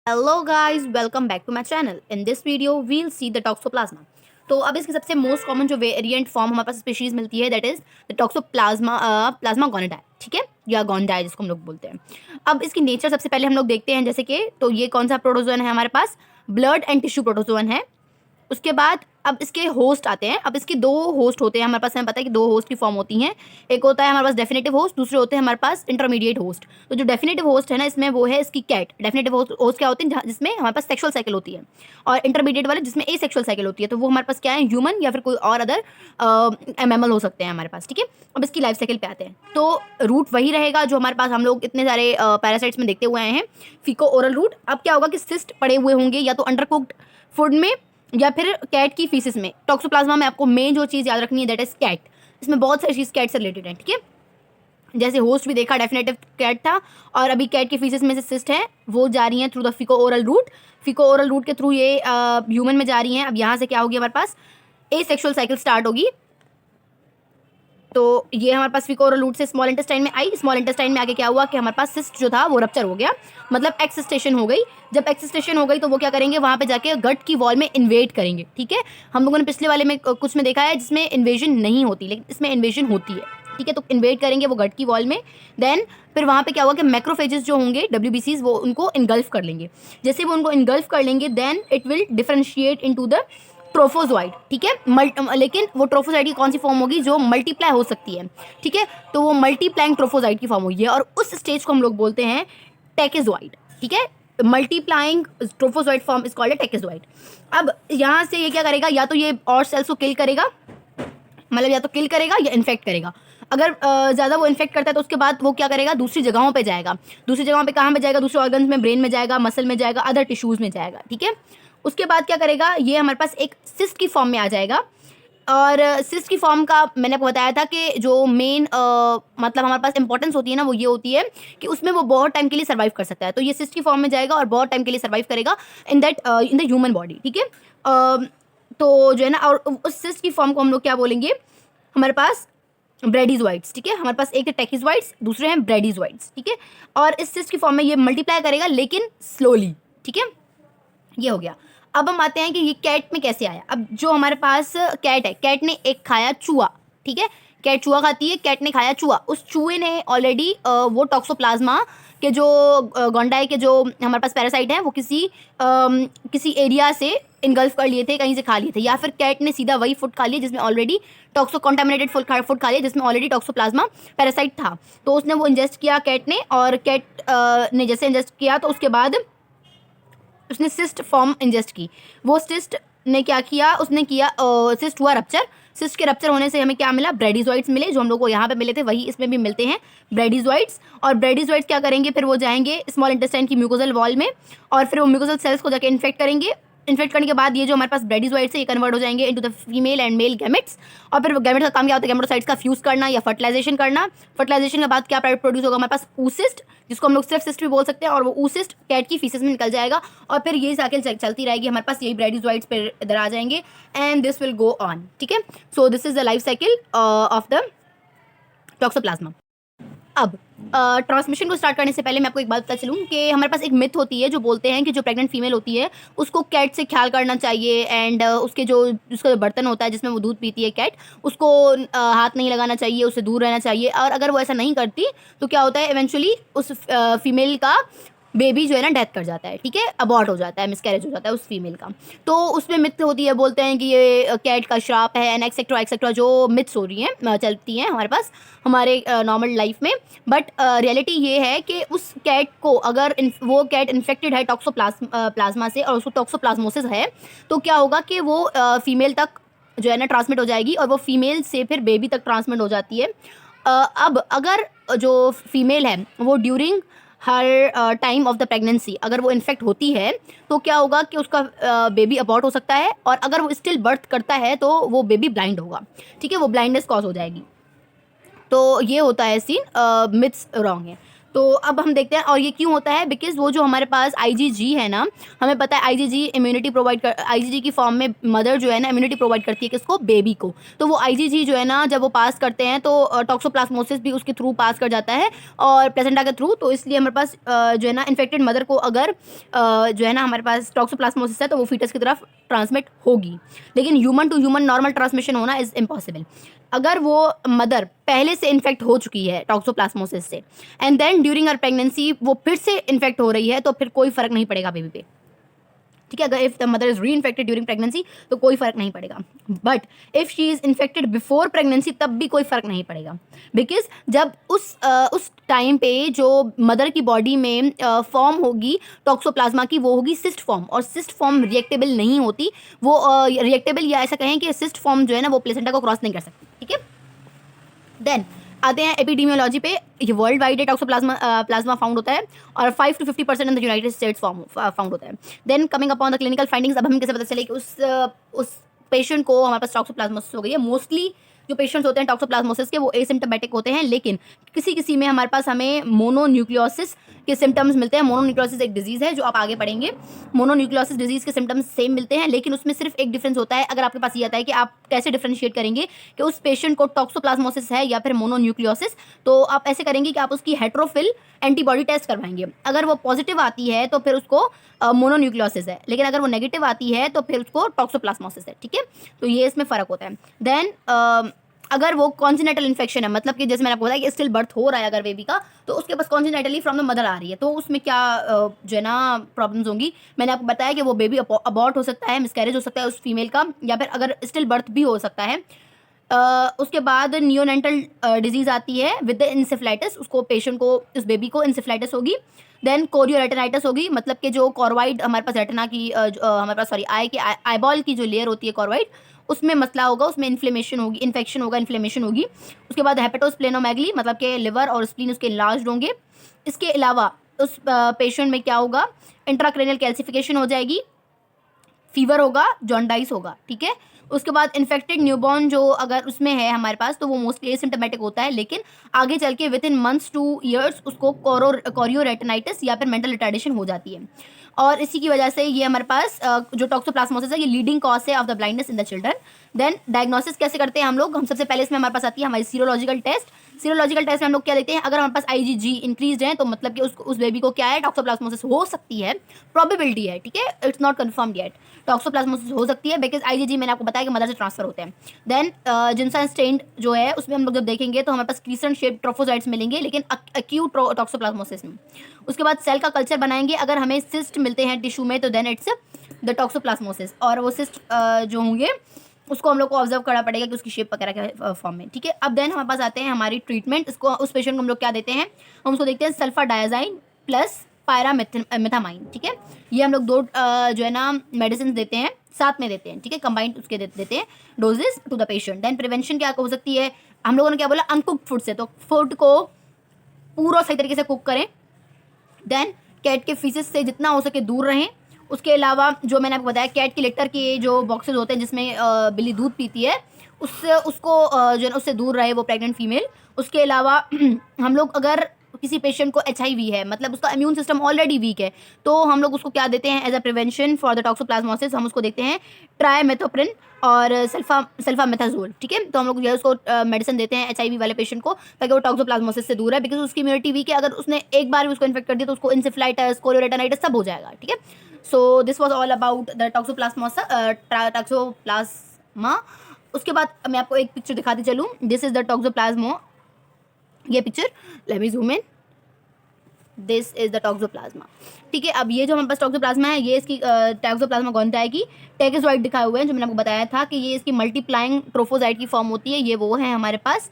Hello guys, welcome back to my channel. In this video we'll see the toxoplasma. तो अब इसकी सबसे most common जो variant form हमारे पास स्पीशीज मिलती है that is the toxoplasma plasma gondii, ठीक है, या गोनिडाई जिसको हम लोग बोलते हैं। अब इसकी नेचर सबसे पहले हम लोग देखते हैं, जैसे कि तो ये कौन सा प्रोटोजोन है हमारे पास, ब्लड एंड टिश्यू प्रोटोजोन है। उसके बाद अब इसके होस्ट आते हैं। अब इसके दो होस्ट होते हैं हमारे पास, हमें पता है कि दो होस्ट की फॉर्म होती हैं। एक होता है हमारे पास डेफिनेटिव होस्ट, दूसरे होते हैं हमारे पास इंटरमीडिएट होस्ट। तो जो डेफिनेटिव होस्ट है ना, इसमें वो है इसकी कैट। डेफिनेटिव होस्ट क्या होते हैं, जिसमें हमारे पास सेक्सुअल साइकिल होती है, और इंटरमीडिएट वाले जिसमें ए सेक्सुअल साइकिल होती है। तो वो हमारे पास क्या है, ह्यूमन या फिर कोई और अदर मैमल हो सकते हैं हमारे पास, ठीक है। अब इसकी लाइफ साइकिल पे आते हैं, तो रूट वही रहेगा जो हमारे पास हम लोग इतने सारे पैरासाइट्स में देखते हुए आए हैं, फीको ओरल रूट। अब क्या होगा कि सिस्ट पड़े हुए होंगे या तो अंडर कुक्ड फूड में या फिर कैट की फीसिस में। टॉक्सोप्लाज्मा में आपको मेन जो चीज़ याद रखनी है दैट इज कैट। इसमें बहुत सारी चीज़ कैट से रिलेटेड है, ठीक है। जैसे होस्ट भी देखा डेफिनेटिव कैट था, और अभी कैट की फीसिस में से सिस्ट है वो जा रही हैं through the Fico oral route. Fico oral route के थ्रू ये ह्यूमन में जा रही हैं। अब यहाँ से क्या होगी, हमारे पास ए सेक्शुअल साइकिल स्टार्ट होगी। तो ये हमारे पास फिकोरल रूट से स्मॉल इंटेस्टाइन में आई। स्मॉल इंटेस्टाइन में आके क्या हुआ कि हमारे पास सिस्ट जो था वो रप्चर हो गया, मतलब एक्सिस्टेशन हो गई। जब एक्सिस्टेशन हो गई तो वो क्या करेंगे, वहाँ पे जाके गट की वॉल में इन्वेड करेंगे, ठीक है। हम लोगों ने पिछले वाले में कुछ में देखा है जिसमें इन्वेजन नहीं होती, लेकिन इसमें इन्वेजन होती है, ठीक है। तो इन्वेड करेंगे वो गट की वॉल में। देन फिर वहाँ पे क्या हुआ कि मैक्रोफेजेस जो होंगे WBCs वो उनको इनगल्फ कर लेंगे। जैसे वो उनको इनगल्फ कर लेंगे then it will differentiate into the trophozoite, ठीक है। लेकिन वो ट्रोफोजोइड की कौन सी फॉर्म होगी, जो मल्टीप्लाई हो सकती है, ठीक है। तो वो मल्टीप्लाइंग ट्रोफोजोइड की फॉर्म होगी, और उस स्टेज को हम लोग बोलते हैं टेकेजोइड, ठीक है। Multiplying trophozoite form is called tachyzoite. अब यहाँ से ये क्या करेगा, या तो ये और सेल्स को किल करेगा, मतलब या तो किल करेगा या इन्फेक्ट करेगा। अगर ज़्यादा वो इन्फेक्ट करता है तो उसके बाद वो क्या करेगा, दूसरी जगहों पे जाएगा। दूसरी जगहों पे कहाँ पे जाएगा, दूसरे ऑर्गन्स में, ब्रेन में जाएगा, मसल में जाएगा, अदर टिश्यूज़ में जाएगा, ठीक है। उसके बाद क्या करेगा, ये हमारे पास एक सिस्ट की फॉर्म में आ जाएगा। और सिस्ट की फॉर्म का मैंने आपको बताया था कि जो मेन मतलब हमारे पास इंपॉर्टेंस होती है ना, वो ये होती है कि उसमें वो बहुत टाइम के लिए सर्वाइव कर सकता है। तो ये सिस्ट की फॉर्म में जाएगा और बहुत टाइम के लिए सर्वाइव करेगा इन द ह्यूमन बॉडी, ठीक है। तो जो है ना, और उस सिस्ट की फॉर्म को हम लोग क्या बोलेंगे, हमारे पास ब्रेडिजोइड्स, ठीक है। हमारे पास एक है टेकिजोइड्स, दूसरे हैं ब्रेडिजोइड्स, ठीक है। और इस सिस्ट की फॉर्म में ये मल्टीप्लाई करेगा लेकिन स्लोली, ठीक है। ये हो गया। अब हम आते हैं कि ये कैट में कैसे आया। अब जो हमारे पास कैट है, कैट ने एक खाया चूहा, ठीक है। कैट चूहा खाती है, कैट ने खाया चूहा। उस चूहे ने ऑलरेडी वो टॉक्सोप्लाज्मा के जो गोंडाई के जो हमारे पास पैरासाइट हैं वो किसी एरिया से इनगल्फ कर लिए थे, कहीं से खा लिए थे, या फिर कैट ने सीधा वही फूड खा लिया जिसमें ऑलरेडी टॉक्सो कॉन्टामिनेटेड फूड खा लिया जिसमें ऑलरेडी टॉक्सोप्लाज्मा पैरासाइट था। तो उसने वो इंजेस्ट किया कैट ने, और कैट ने जैसे इंजेस्ट किया तो उसके बाद उसने सिस्ट फॉर्म इंजेस्ट की। वो सिस्ट ने क्या किया, उसने किया सिस्ट हुआ रप्चर। सिस्ट के रप्चर होने से हमें क्या मिला, ब्रेडिजोइड्स मिले। जो हम लोग को यहाँ पे मिले थे वही इसमें भी मिलते हैं, ब्रेडिजोइड्स। और ब्रेडिजोइड्स क्या करेंगे, फिर वो जाएंगे स्मॉल इंटेस्टाइन की म्यूकोजल वॉल में, और फिर वो म्यूकोजल सेल्स को जाके इन्फेक्ट करेंगे। इन्फेक्ट करने के बाद ये जो हमारे पास ब्रेडिजोइड्स है ये कन्वर्ट हो जाएंगे into the female and male gametes. और फिर गैमेट्स का काम क्या होता है, गैमेटोसाइट्स का फ्यूज करना या फर्टिलाइजेशन करना। फर्टिलाइजेशन के बाद क्या प्रोड्यूस होगा, हमारे पास oocyst, जिसको हम लोग सिर्फ सिस्ट भी बोल सकते हैं, और वो oocyst कैट की फीसेस में निकल जाएगा। और फिर ये साइकिल चलती रहेगी, हमारे पास यही ब्रेडिजोइड्स पे इधर आ जाएंगे and this will go on, ठीक है। So this is the life cycle of the toxoplasma. अब ट्रांसमिशन को स्टार्ट करने से पहले मैं आपको एक बात बता चलूँ कि हमारे पास एक मिथ होती है जो बोलते हैं कि जो प्रेग्नेंट फीमेल होती है उसको कैट से ख्याल करना चाहिए, एंड उसका जो बर्तन होता है जिसमें वो दूध पीती है कैट, उसको हाथ नहीं लगाना चाहिए, उससे दूर रहना चाहिए। और अगर वो ऐसा नहीं करती तो क्या होता है, इवेंचुअली उस फीमेल का बेबी जो है ना डेथ कर जाता है, ठीक है, अबॉर्ट हो जाता है, मिसकैरेज हो जाता है उस फीमेल का। तो उसमें मिथ होती है, बोलते हैं कि ये कैट का श्राप है एंड एक्सेट्रा जो मिथ्स हो रही हैं चलती हैं हमारे पास हमारे नॉर्मल लाइफ में। बट रियलिटी ये है कि उस कैट को अगर वो कैट इन्फेक्टेड है टॉक्सोप्लाज्मा से और उसको टॉक्सोप्लाज्मोसिस है, तो क्या होगा कि वो फीमेल तक जो है ना ट्रांसमिट हो जाएगी, और वो फीमेल से फिर बेबी तक ट्रांसमिट हो जाती है। अब अगर जो फीमेल है वो during her time of the pregnancy अगर वो इन्फेक्ट होती है तो क्या होगा कि उसका बेबी अबॉर्ट हो सकता है, और अगर वो स्टिल बर्थ करता है तो वो बेबी ब्लाइंड होगा, ठीक है, वो ब्लाइंडनेस कॉज हो जाएगी। तो ये होता है सीन, मिथ्स रॉन्ग है। तो अब हम देखते हैं, और ये क्यों होता है, बिकॉज वो जो हमारे पास आईजीजी है ना, हमें पता है आईजीजी इम्यूनिटी प्रोवाइड कर, आईजीजी की फॉर्म में मदर जो है ना इम्यूनिटी प्रोवाइड करती है किसको, बेबी को। तो वो आईजीजी जो है ना जब वो पास करते हैं तो टॉक्सोप्लाज्मोसिस भी उसके थ्रू पास कर जाता है और प्लेसेंटा के थ्रू। तो इसलिए हमारे पास जो है ना इन्फेक्टेड मदर को अगर जो है ना हमारे पास टॉक्सोप्लाज्मोसिस है तो वो फीटस की तरफ ट्रांसमिट होगी, लेकिन human to human normal transmission होना इज इम्पॉसिबल। अगर वो मदर पहले से इन्फेक्ट हो चुकी है टॉक्सोप्लाज्मोसिस से and then during her pregnancy वो फिर से इन्फेक्ट हो रही है तो फिर कोई फर्क नहीं पड़ेगा बेबी पे, ठीक है। अगर इफ द मदर इज री इन्फेक्टेड ड्यूरिंग प्रेगनेंसी तो कोई फर्क नहीं पड़ेगा, but if she is infected before pregnancy तब भी कोई फर्क नहीं पड़ेगा, बिकॉज जब उस टाइम पे जो मदर की बॉडी में फॉर्म होगी टॉक्सोप्लाज्मा की वो होगी सिस्ट फॉर्म, और सिस्ट फॉर्म रिएक्टेबल नहीं होती, वो रिएक्टेबल या ऐसा कहें कि सिस्ट फॉर्म जो है ना वो प्लेसेंटा को क्रॉस नहीं कर सकती, ठीक है। देन आते हैं एपिडेमियोलॉजी पे। ये world wide toxoplasma plasma found होता है और 5 to 50% in the United States found होता है। Then coming upon the clinical findings, अब हम कैसे पता चले कि उस पेशेंट को हमारे पास टॉक्सोप्लाज्मोसिस हो गई है। मोस्टली जो पेशेंट्स होते हैं टॉक्सोप्लाज्मोसिस के वो एसिम्टोमेटिक होते हैं, लेकिन किसी किसी में हमारे पास हमें मोनोन्यूक्लियोसिस के सिम्टम्स मिलते हैं। मोनोन्यूक्लियोसिस एक डिजीज़ है जो आप आगे पढ़ेंगे। मोनोन्यूक्लियोसिस डिजीज़ के सिम्टम्स सेम मिलते हैं, लेकिन उसमें सिर्फ एक डिफरेंस होता है। अगर आपके पास ये आता है कि आप कैसे डिफ्रेंशिएट करेंगे कि उस पेशेंट को टॉक्सोप्लाज्मोसिस है या फिर मोनोन्यूक्लियोसिस, तो आप ऐसे करेंगे कि आप उसकी हेट्रोफिल एंटीबॉडी टेस्ट करवाएंगे। अगर वो पॉजिटिव आती है तो फिर उसको मोनोन्यूक्लियोसिस है, लेकिन अगर वो नेगेटिव आती है तो फिर उसको टॉक्सोप्लाज्मोसिस है, ठीक है। तो ये इसमें फ़र्क होता है। देन अगर वो कॉन्जिनेटल इन्फेक्शन है, मतलब कि जैसे मैंने आपको बताया कि स्टिल बर्थ हो रहा है अगर बेबी का, तो उसके पास कॉन्जिनेटली फ्रॉम द मदर आ रही है, तो उसमें क्या जो है ना प्रॉब्लम्स होंगी। मैंने आपको बताया कि वो बेबी अबॉर्ट हो सकता है, मिसकैरेज हो सकता है उस फीमेल का, या फिर अगर स्टिल बर्थ भी हो सकता है। उसके बाद नियोनेंटल डिजीज़ आती है विद द इंसेफ्लाइटिस, उसको पेशेंट को, उस बेबी को इंसेफ्लाइटिस होगी। देन कोरियोरेटिनाइटिस होगी, मतलब कि जो कॉर्वाइड हमारे पास रेटिना की हमारे पास सॉरी आई की आईबॉल की जो लेयर होती है कॉर्वाइड, उसमें मसला होगा, उसमें इन्फ्लेमेशन होगी, इन्फेक्शन होगा, इन्फ्लेमेशन होगी। उसके बाद हेपेटोस्प्लेनोमेगली, मतलब कि लिवर और स्प्लीन उसके इन्लार्ज्ड होंगे। इसके अलावा उस पेशेंट में क्या होगा, इंट्राक्रेनियल कैल्सिफिकेशन हो जाएगी, फीवर होगा, जॉन्डाइस होगा, ठीक है। उसके बाद इन्फेक्टेड न्यूबॉर्न जो अगर उसमें है हमारे पास तो वो मोस्टली एसिम्टोमेटिक होता है, लेकिन आगे चल के with in months two years उसको कोरियोरेटिनाइटिस या फिर मेंटल रिटार्डेशन हो जाती है। और इसी की वजह से ये हमारे पास जो टॉक्सोप्लाज्मोसिस है ये लीडिंग कॉज है of the blindness in the children. Then diagnosis कैसे करते हैं हम लोग, हम सबसे पहले इसमें हमारे पास आती है हमारी सीरोलॉजिकल टेस्ट। सीरोलॉजिकल टेस्ट में हम लोग क्या देखते हैं, अगर हमारे पास आईजीजी इंक्रीज है तो मतलब कि उस बेबी को क्या है, टॉक्सोप्लाज्मोसिस हो सकती है, प्रोबेबिलिटी है, ठीक है, it's not confirmed yet. Toxoplasmosis हो सकती है बिकॉज आईजीजी मैंने आपको बताया कि मदर से ट्रांसफर होते हैं। देन जिनसा स्टेन जो है उसमें हम लोग जब देखेंगे तो हमारे पास क्रीसेंट शेप ट्रोफोसाइट्स मिलेंगे, लेकिन एक्यूट टॉक्सोप्लाज्मोसिस में। उसके बाद सेल का कल्चर बनाएंगे, अगर हमें सिस्ट मिलते हैं टिश्यू में तो देन इट्स द टॉक्सोप्लाज्मोसिस, और वो सिस्ट जो होंगे उसको हम लोग को ऑब्जर्व करना पड़ेगा कि उसकी शेप वगैरह क्या फॉर्म में, ठीक है। अब देन हमारे पास आते हैं हमारी ट्रीटमेंट। इसको उस पेशेंट को हम लोग क्या देते हैं, हम उसको देखते हैं सल्फा डायाजाइन प्लस पायरामिथामाइन, ठीक है। ये हम लोग दो जो है ना मेडिसिन देते हैं, साथ में देते हैं, ठीक है, कंबाइंड उसके देते हैं doses to the patient. Then prevention क्या हो सकती है, हम लोगों ने क्या बोला, अनकुक्ड फूड से, तो फूड को पूरा सही तरीके से कुक करें। देन कैट के फीसेस से जितना हो सके दूर रहें। उसके अलावा जो मैंने आपको बताया कैट के लिटर के जो बॉक्सेस होते हैं जिसमें बिल्ली दूध पीती है, उसको जो है ना उससे दूर रहे वो प्रेग्नेंट फीमेल। उसके अलावा हम लोग अगर किसी पेशेंट को HIV है, मतलब उसका इम्यून सिस्टम ऑलरेडी वीक है, तो हम लोग उसको क्या देते हैं as a prevention for the toxoplasmosis, हम उसको देते हैं ट्राइमेथोप्रिन और सल्फामेथाजोल, ठीक है। तो हम लोग उसको मेडिसिन देते हैं HIV वाले पेशेंट को, ताकि वो टॉक्सोप्लाज्मोसिस से दूर है, बिकॉज उसकी इम्यूनिटी वीक है। अगर उसने एक बार भी उसको इन्फेक्ट कर दिया तो उसको इंसेफ्लाइटिस, कोरियोरेटिनाइटिस सब हो जाएगा, ठीक है। So this was all about the toxoplasma. उसके बाद मैं आपको एक पिक्चर दिखाती चलूँ, दिस इज द टॉक्सोप्लाज्मा, ये picture, let me zoom in, this is the toxoplasma, ठीक है। अब ये जो हमारे पास टॉक्सोप्लाज्मा है ये इसकी टॉक्सोप्लाज्मा गोंजाई की टेगोजॉइड दिखाए हुए हैं, जो मैंने आपको बताया था कि ये इसकी मल्टीप्लाइंग ट्रोफोजाइट की फॉर्म होती है, ये वो है हमारे पास